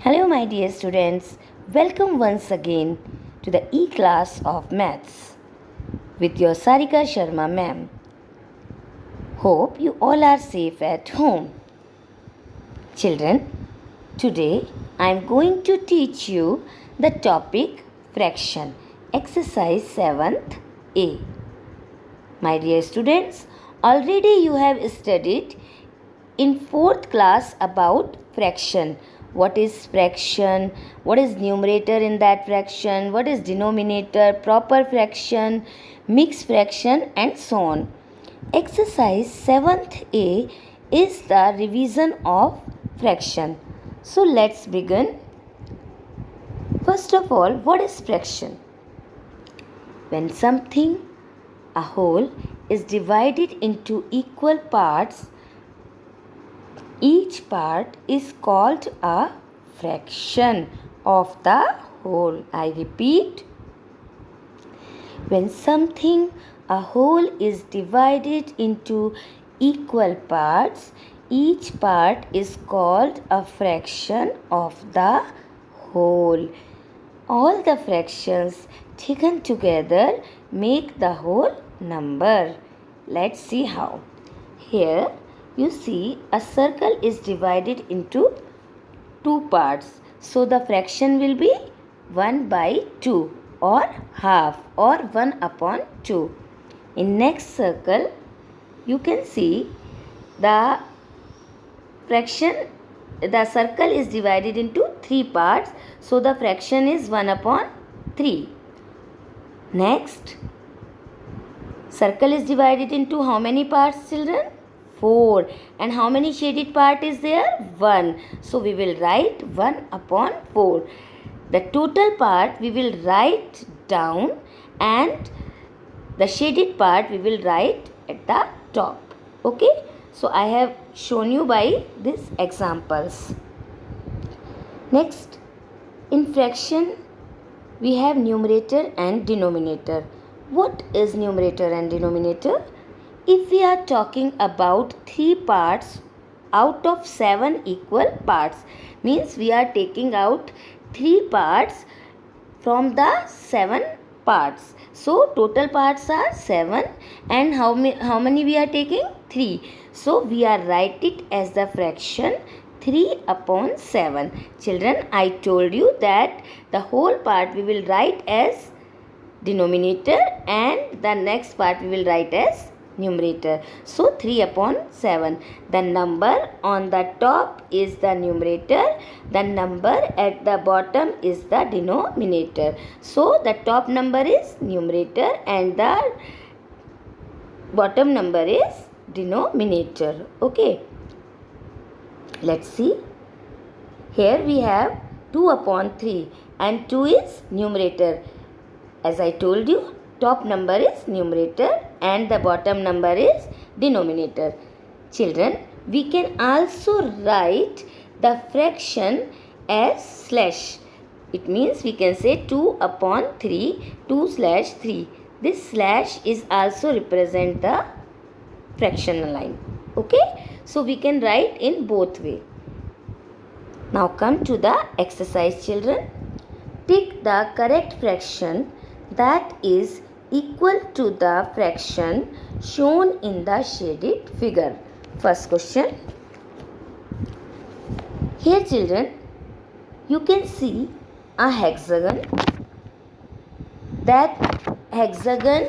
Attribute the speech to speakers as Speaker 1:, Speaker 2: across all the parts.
Speaker 1: Hello, my dear students. Welcome once again to the E-class of Maths with your Sarika Sharma ma'am. Hope you all are safe at home. Children, today I am going to teach you the topic fraction, exercise 7th A. My dear students, already you have studied in 4th class about fraction. What is fraction? What is numerator in that fraction? What is denominator, proper fraction, mixed fraction, and so on. Exercise 7th A is the revision of fraction. So let's begin. First of all, what is fraction? When something, a whole, is divided into equal parts, each part is called a fraction of the whole. I repeat, when something, a whole, is divided into equal parts, each part is called a fraction of the whole. All the fractions taken together make the whole number. Let's see how. Here you see a circle is divided into two parts. So the fraction will be 1/2 or half or 1/2. In next circle you can see the circle is divided into three parts. So the fraction is 1/3. Next, circle is divided into how many parts, children? 4. And how many shaded part is there? 1. So we will write 1/4. The total part we will write down and the shaded part we will write at the top. Okay? So I have shown you by these examples. Next, in fraction we have numerator and denominator. What is numerator and denominator? If we are talking about 3 parts out of 7 equal parts, means we are taking out 3 parts from the 7 parts. So total parts are 7 and how many we are taking? 3. So we are write it as the fraction 3/7. Children, I told you that the whole part we will write as denominator and the next part we will write as numerator. So 3/7. The number on the top is the numerator. The number at the bottom is the denominator. So the top number is numerator and the bottom number is denominator. Okay. Let's see. Here we have 2/3 and 2 is numerator. As I told you, top number is numerator and the bottom number is denominator. Children, we can also write the fraction as slash. It means we can say 2/3, 2/3. This slash is also represent the fractional line. Okay? So we can write in both way. Now come to the exercise, children. Pick the correct fraction that is equal to the fraction shown in the shaded figure. First question. Here, children, you can see a hexagon. That hexagon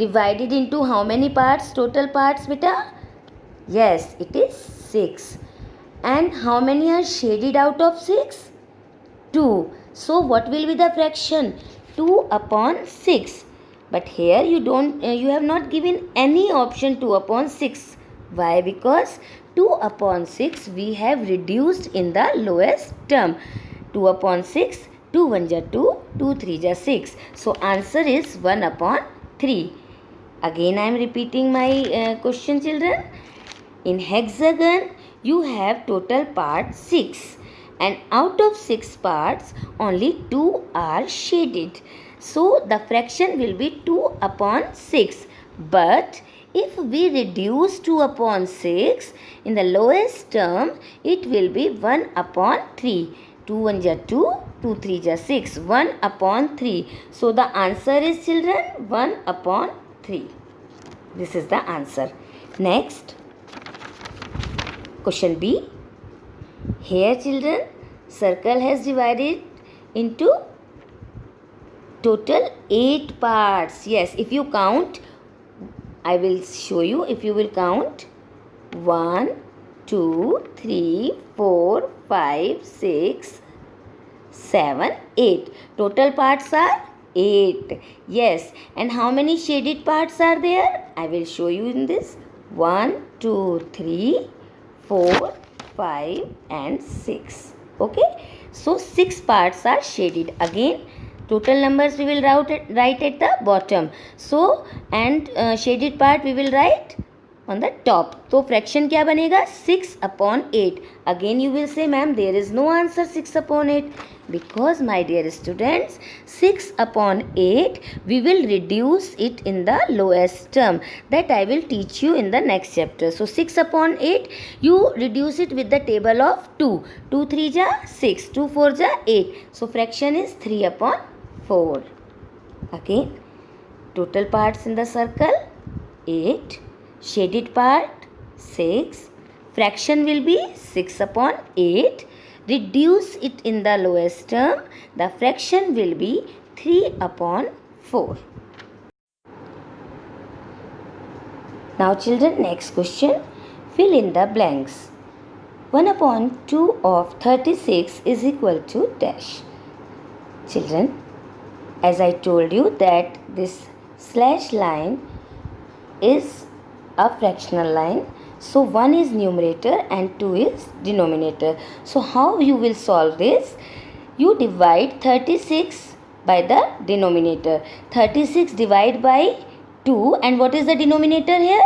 Speaker 1: divided into how many parts? Total parts, beta? Yes, it is 6. And how many are shaded out of 6? 2. So what will be the fraction? 2/6. But here you have not given any option 2/6. Why? Because 2/6 we have reduced in the lowest term. 2/6, 2 1 are 2, 2 3 are 6. So answer is 1/3. Again I am repeating my question, children. In hexagon you have total part 6 and out of 6 parts only 2 are shaded. So the fraction will be 2/6. But If we reduce 2 upon 6, in the lowest term, it will be 1 upon 3. 2 1 ja 2, 2 3 ja 6, 1 upon 3. So the answer is, children, 1 upon 3. This is the answer. Next, question B. Here, children, circle has divided into total 8 parts. Yes, if you count, I will show you. If you will count 1, 2, 3, 4, 5, 6, 7, 8. Total parts are 8. Yes, and how many shaded parts are there? I will show you in this. 1, 2, 3, 4, 5 and 6. Okay, so 6 parts are shaded. Again, total numbers we will write at the bottom. So, and shaded part we will write on the top. So fraction क्या बनेगा? 6 upon 8. Again you will say, ma'am, there is no answer 6 upon 8. Because, my dear students, 6 upon 8, we will reduce it in the lowest term. That I will teach you in the next chapter. So 6 upon 8, you reduce it with the table of 2. 2 3 ja 6, 2 4 ja 8. So fraction is 3 upon 4. Again, total parts in the circle 8. Shaded part 6. Fraction will be 6 upon 8. Reduce it in the lowest term. The fraction will be 3 upon 4. Now, children, next question. Fill in the blanks. 1 upon 2 of 36 is equal to dash. Children, as I told you that this slash line is a fractional line. So 1 is numerator and 2 is denominator. So how you will solve this? You divide 36 by the denominator. 36 divide by 2, and what is the denominator here?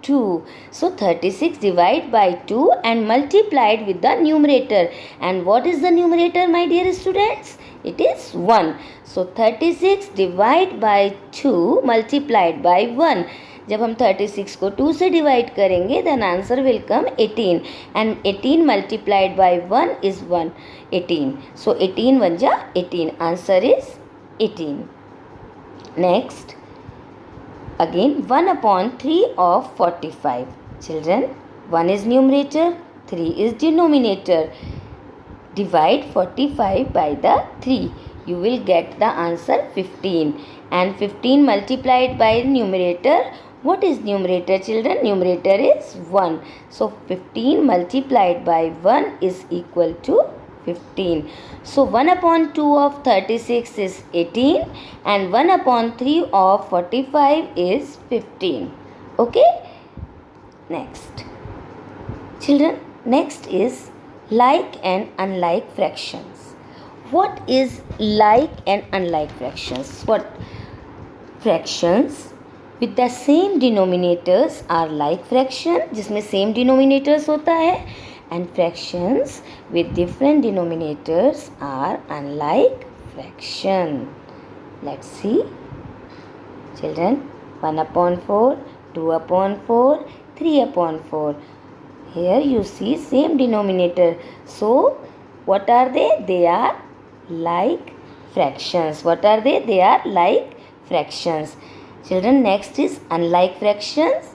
Speaker 1: 2. So 36 divide by 2 and multiplied with the numerator. And what is the numerator, my dear students? It is 1. So 36 divide by 2 multiplied by 1. जब हम 36 को 2 से divide करेंगे, then answer will come 18, and 18 multiplied by 1 is 18. So 18 1 ja 18. Answer is 18. Next, again 1 upon 3 of 45. Children, 1 is numerator, 3 is denominator. Divide 45 by the 3. You will get the answer 15. And 15 multiplied by numerator. What is numerator, children? Numerator is 1. So 15 multiplied by 1 is equal to 15. So 1 upon 2 of 36 is 18 and 1 upon 3 of 45 is 15. Okay? Next. Children, next is like and unlike fractions. What is like and unlike fractions? What? Fractions with the same denominators are like fraction, जिसमें same denominators होता है, and fractions with different denominators are unlike fraction. Let's see. Children, 1 upon 4, 2 upon 4, 3 upon 4. Here you see same denominator. So, what are they? They are like fractions. What are they? They are like fractions. Children, next is unlike fractions.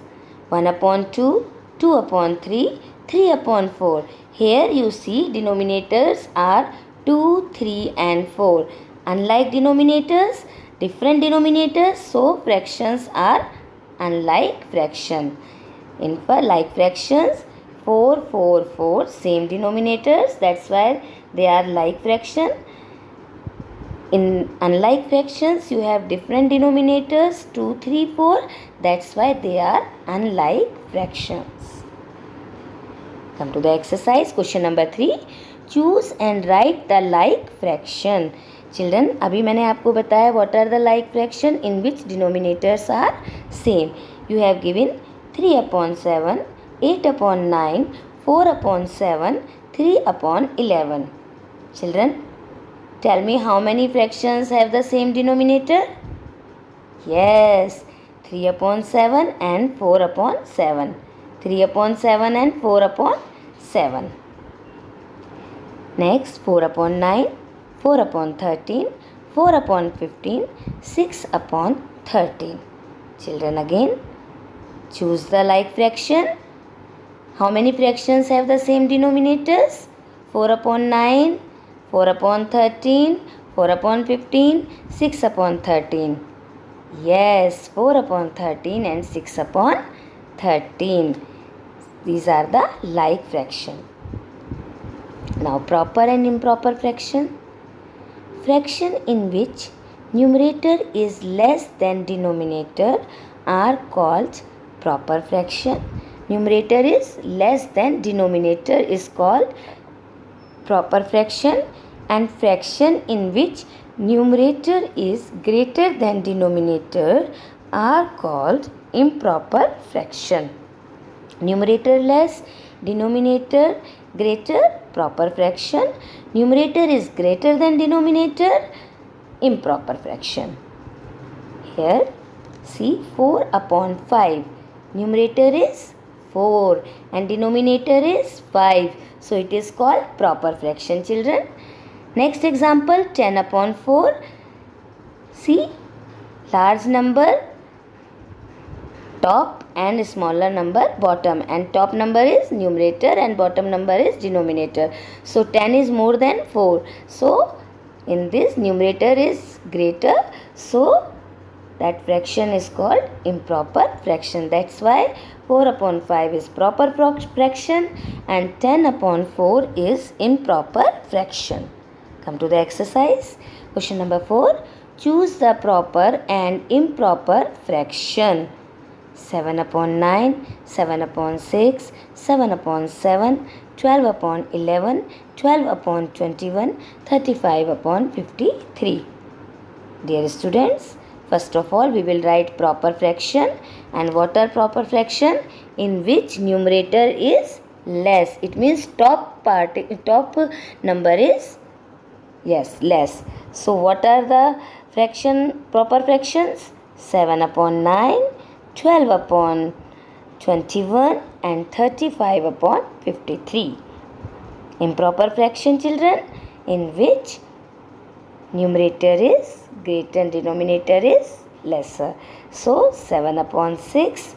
Speaker 1: 1 upon 2, 2 upon 3, 3 upon 4. Here you see denominators are 2, 3 and 4. Unlike denominators, different denominators, so fractions are unlike fraction. In for like fractions, 4, 4, 4, same denominators, that's why they are like fraction. In unlike fractions, you have different denominators, 2, 3, 4, that's why they are unlike fractions. Come to the exercise, question number 3. Choose and write the like fraction. Children, अभी मैंने आपको बताया what are the like fraction in which denominators are same. You have given 3 upon 7, 8 upon 9, 4 upon 7, 3 upon 11. Children, tell me how many fractions have the same denominator? Yes, 3 upon 7 and 4 upon 7. 3 upon 7 and 4 upon 7. Next 4 upon 9, 4 upon 13, 4 upon 15, 6 upon 13. Children, again choose the like fraction. How many fractions have the same denominators? 4 upon 9, 4 upon 13, 4 upon 15, 6 upon 13. Yes, 4 upon 13 and 6 upon 13. These are the like fraction. Now proper and improper fraction. Fraction in which numerator is less than denominator are called proper fraction. Numerator is less than denominator is called proper fraction, and fraction in which numerator is greater than denominator are called improper fraction. Numerator less, denominator greater, proper fraction. Numerator is greater than denominator, improper fraction. Here see 4 upon 5. Numerator is 4 and denominator is 5. So it is called proper fraction, children. Next example, 10 upon 4. See, large number top and smaller number bottom, and top number is numerator and bottom number is denominator. So 10 is more than 4. So in this numerator is greater. So that fraction is called improper fraction. That's why 4 upon 5 is proper fraction and 10 upon 4 is improper fraction. Come to the exercise. Question number 4. Choose the proper and improper fraction. 7 upon 9, 7 upon 6, 7 upon 7, 12 upon 11, 12 upon 21, 35 upon 53. Dear students, first of all we will write proper fraction. And what are proper fraction? In which numerator is less. It means top number is less. So what are the proper fractions? 7 upon 9, 12 upon 21 and 35 upon 53. Improper fraction, children, in which numerator is greater and denominator is lesser. So 7 upon 6,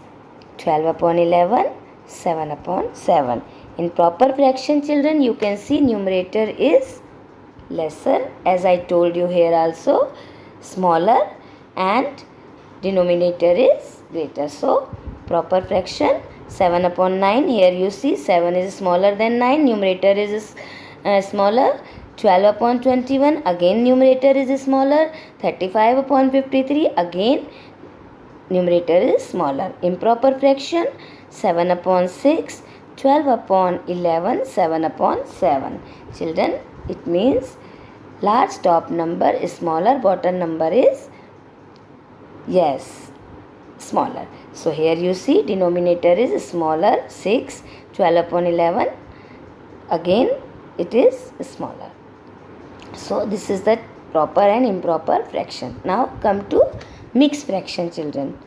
Speaker 1: 12 upon 11, 7 upon 7. In proper fraction, children, you can see numerator is lesser, as I told you here also, smaller, and denominator is greater. So proper fraction 7 upon 9. Here you see 7 is smaller than 9. Numerator is smaller. 12 upon 21. Again numerator is smaller. 35 upon 53. Again numerator is smaller. Improper fraction 7 upon 6. 12 upon 11. 7 upon 7. Children, it means large top number is smaller. Bottom number is smaller. So here you see denominator is smaller, 6, 12 upon 11, again it is smaller. So this is the proper and improper fraction. Now come to mixed fraction, children.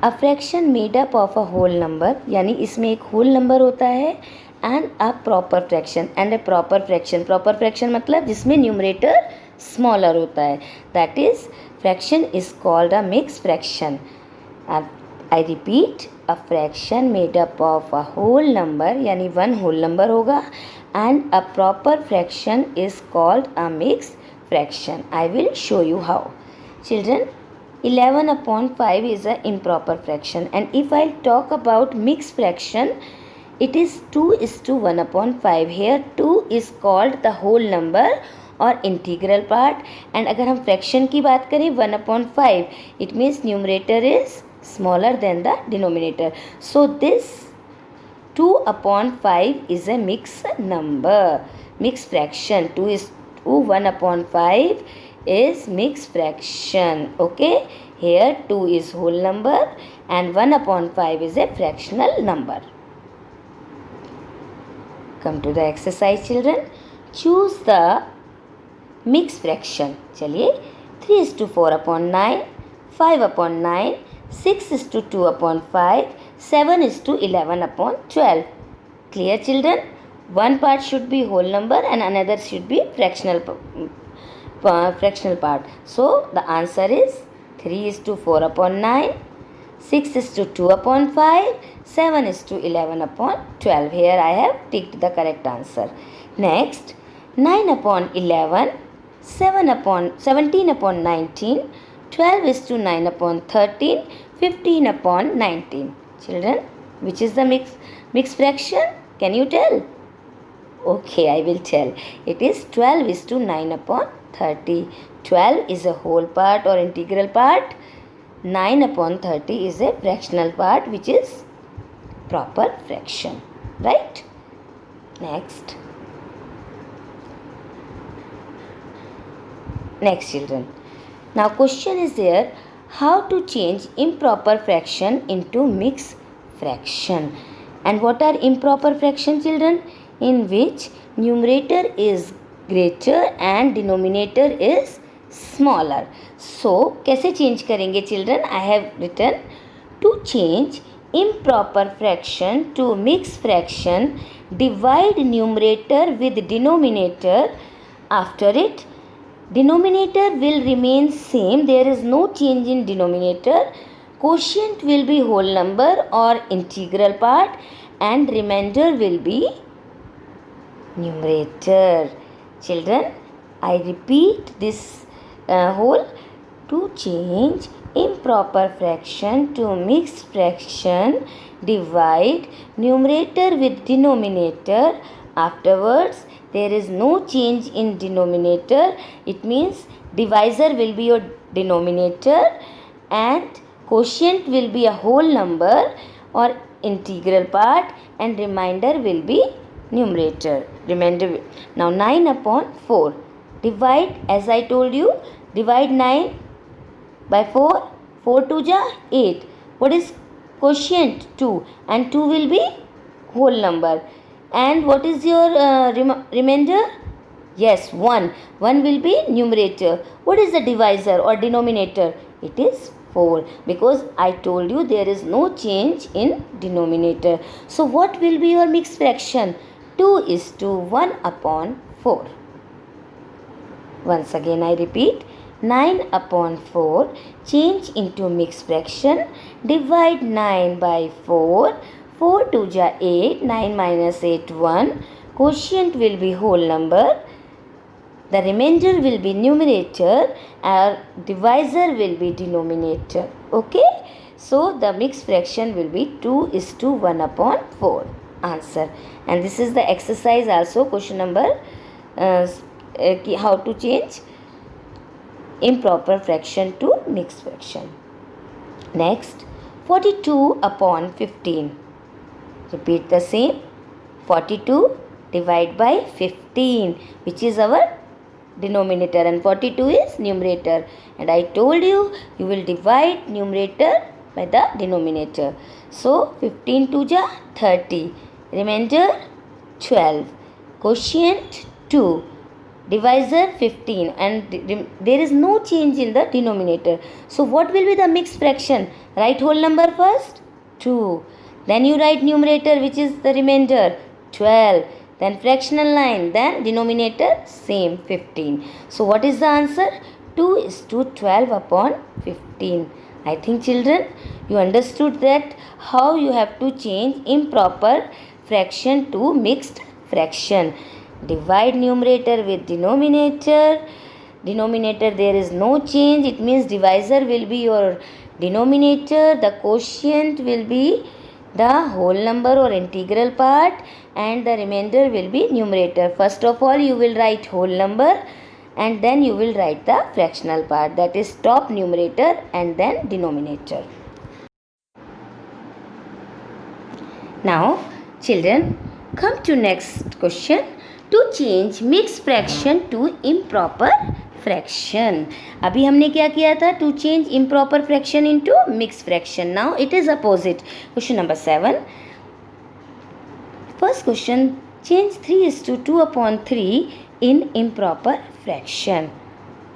Speaker 1: A fraction made up of a whole number, यानी इसमें एक whole number होता है, and a proper fraction and a proper fraction. Proper fraction मतलब जिसमें numerator smaller होता है, that is fraction is called a mixed fraction. I repeat, a fraction made up of a whole number, यानी one whole number होगा, and a proper fraction is called a mixed fraction. I will show you how. Children, 11 upon 5 is an improper fraction, and if I talk about mixed fraction, it is 2:1 upon 5. Here 2 is called the whole number और integral part, and अगर हम fraction की बात करें 1 upon 5, it means numerator is smaller than the denominator. So this 2 upon 5 is a mixed number, mixed fraction. 1 upon 5 is mixed fraction. Okay, here 2 is whole number and 1 upon 5 is a fractional number. Come to the exercise, children. Choose the mixed fraction. चलिए 3:4 upon 9, 5 upon 9, 6 is to 2 upon 5, 7 is to 11 upon 12. Clear, children? One part should be whole number and another should be fractional part. So the answer is 3 is to 4 upon 9, 6 is to 2 upon 5, 7 is to 11 upon 12. Here I have ticked the correct answer. Next, 9 upon 11, 17 upon 19, 12 is to 9 upon 13, 15 upon 19. Children, which is the mixed fraction? Can you tell? Okay, I will tell. It is 12 is to 9 upon 30. 12 is a whole part or integral part. 9 upon 30 is a fractional part, which is proper fraction. Right? Next, children. Now question is there, how to change improper fraction into mixed fraction. And what are improper fraction, children? In which numerator is greater and denominator is smaller. So कैसे change करेंगे, children? I have written, to change improper fraction to mixed fraction, divide numerator with denominator. After it, denominator will remain same. There is no change in denominator. Quotient will be whole number or integral part and remainder will be numerator. Children, I repeat this whole, to change improper fraction to mixed fraction, divide numerator with denominator. Afterwards, there is no change in denominator. It means divisor will be your denominator and quotient will be a whole number or integral part and remainder will be numerator. Remainder. Now 9 upon 4. Divide, as I told you, divide 9 by 4. 4 2 ja 8. What is quotient? 2. And 2 will be whole number. And what is your remainder? Yes, 1. 1 will be numerator. What is the divisor or denominator? It is 4. Because I told you there is no change in denominator. So what will be your mixed fraction? 2 is to 1 upon 4. Once again I repeat. 9 upon 4. Change into mixed fraction. Divide 9 by 4. 4 2 ja 8. 9 minus 8 1. Quotient will be whole number. The remainder will be numerator. Our divisor will be denominator. Okay. So the mixed fraction will be 2 is to 1 upon 4. Answer. And this is the exercise also. Question number how to change improper fraction to mixed fraction. Next, 42 upon 15. Repeat the same. 42 divide by 15, which is our denominator, and 42 is numerator. And I told you, you will divide numerator by the denominator. So 15 2 ja 30. Remainder 12. Quotient 2. Divisor 15, and there is no change in the denominator. So what will be the mixed fraction? Write whole number first, 2. Then you write numerator, which is the remainder, 12. Then fractional line, then denominator same, 15. So what is the answer? 2 is to 12 upon 15. I think children, you understood that how you have to change improper fraction to mixed fraction. Divide numerator with denominator. Denominator there is no change. It means divisor will be your denominator. The quotient will be the whole number or integral part, and the remainder will be numerator. First of all, you will write whole number and then you will write the fractional part, that is top numerator and then denominator. Now children, come to next question. To change mixed fraction to improper fraction. अभी हमने क्या किया था? To change improper fraction into mixed fraction. Now it is opposite. Question number 7. First question, change 3 is to 2 upon 3 in improper fraction.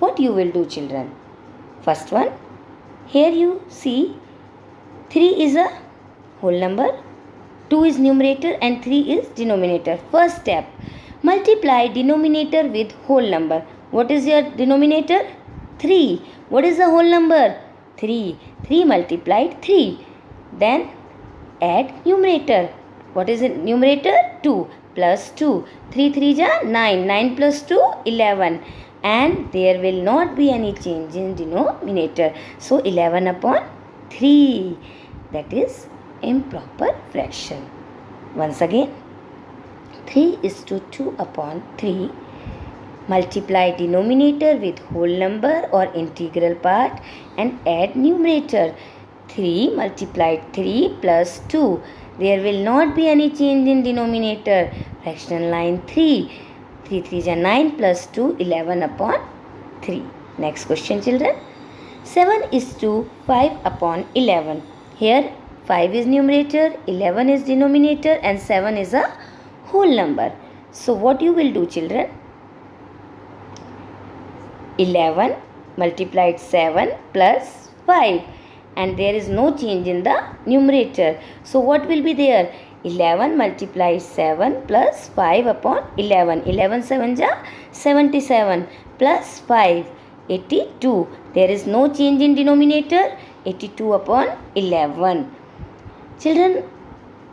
Speaker 1: What you will do, children? First one, here you see 3 is a whole number, 2 is numerator and 3 is denominator. First step, multiply denominator with whole number. What is your denominator? 3. What is the whole number? 3. 3 multiplied 3. Then add numerator. What is it? Numerator? 2 plus 2. 3 3 ja 9. 9 plus 2 11. And there will not be any change in denominator. So 11 upon 3. That is improper fraction. Once again, 3 is to 2 upon 3. Multiply denominator with whole number or integral part and add numerator. 3 multiplied 3 plus 2. There will not be any change in denominator. Fraction line 3. 3 3 is 9 plus 2, 11 upon 3. Next question, children. 7 is to 5 upon 11. Here 5 is numerator, 11 is denominator and 7 is a whole number. So what you will do, children? 11 multiplied 7 plus 5 and there is no change in the numerator. So what will be there? 11 multiplied 7 plus 5 upon 11. 11 7 ja 77 plus 5 82. There is no change in denominator. 82 upon 11. Children,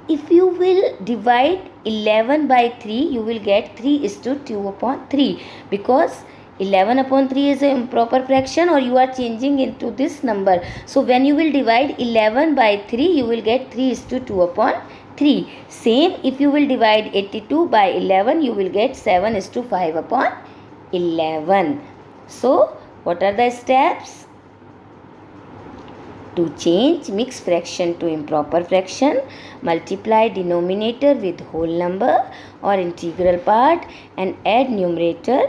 Speaker 1: if you will divide 11 by 3, you will get 3 is to 2 upon 3 because 11 upon 3 is an improper fraction or you are changing into this number. So when you will divide 11 by 3, you will get 3 is to 2 upon 3. Same, if you will divide 82 by 11, you will get 7 is to 5 upon 11. So what are the steps? To change mixed fraction to improper fraction, multiply denominator with whole number or integral part and add numerator.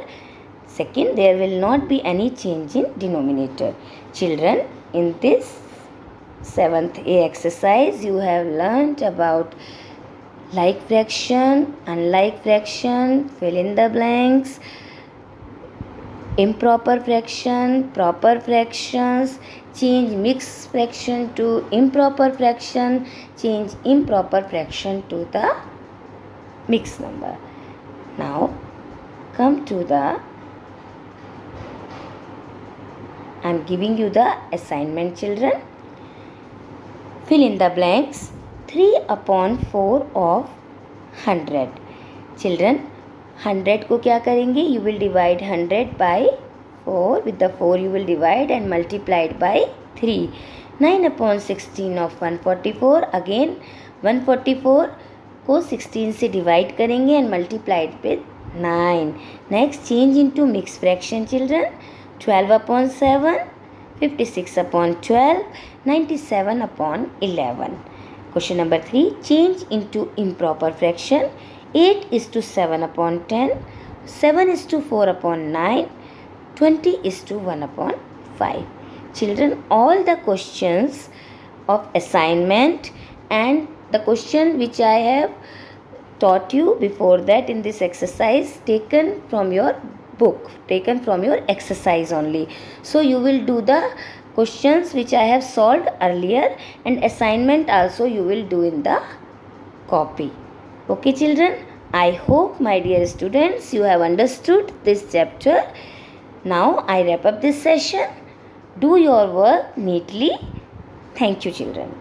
Speaker 1: Second, there will not be any change in denominator. Children, in this 7th A exercise, you have learnt about like fraction, unlike fraction, fill in the blanks, improper fraction, proper fractions, change mixed fraction to improper fraction, change improper fraction to the mixed number. Now, come to the I am giving you the assignment, children. Fill in the blanks. 3 upon 4 of 100. Children, 100 को क्या करेंगे? You will divide 100 by 4. With the 4 you will divide and multiply it by 3. 9 upon 16 of 144. Again 144 को 16 से divide करेंगे and multiply it with 9. Next, change into mixed fraction, children. 12 upon 7, 56 upon 12, 97 upon 11. Question number 3. Change into improper fraction. 8 is to 7 upon 10, 7 is to 4 upon 9, 20 is to 1 upon 5. Children, all the questions of assignment and the question which I have taught you before that in this exercise taken from your book, taken from your exercise only. So you will do the questions which I have solved earlier and assignment also you will do in the copy. Okay, children, I hope my dear students you have understood this chapter. Now I wrap up this session. Do your work neatly. Thank you, children.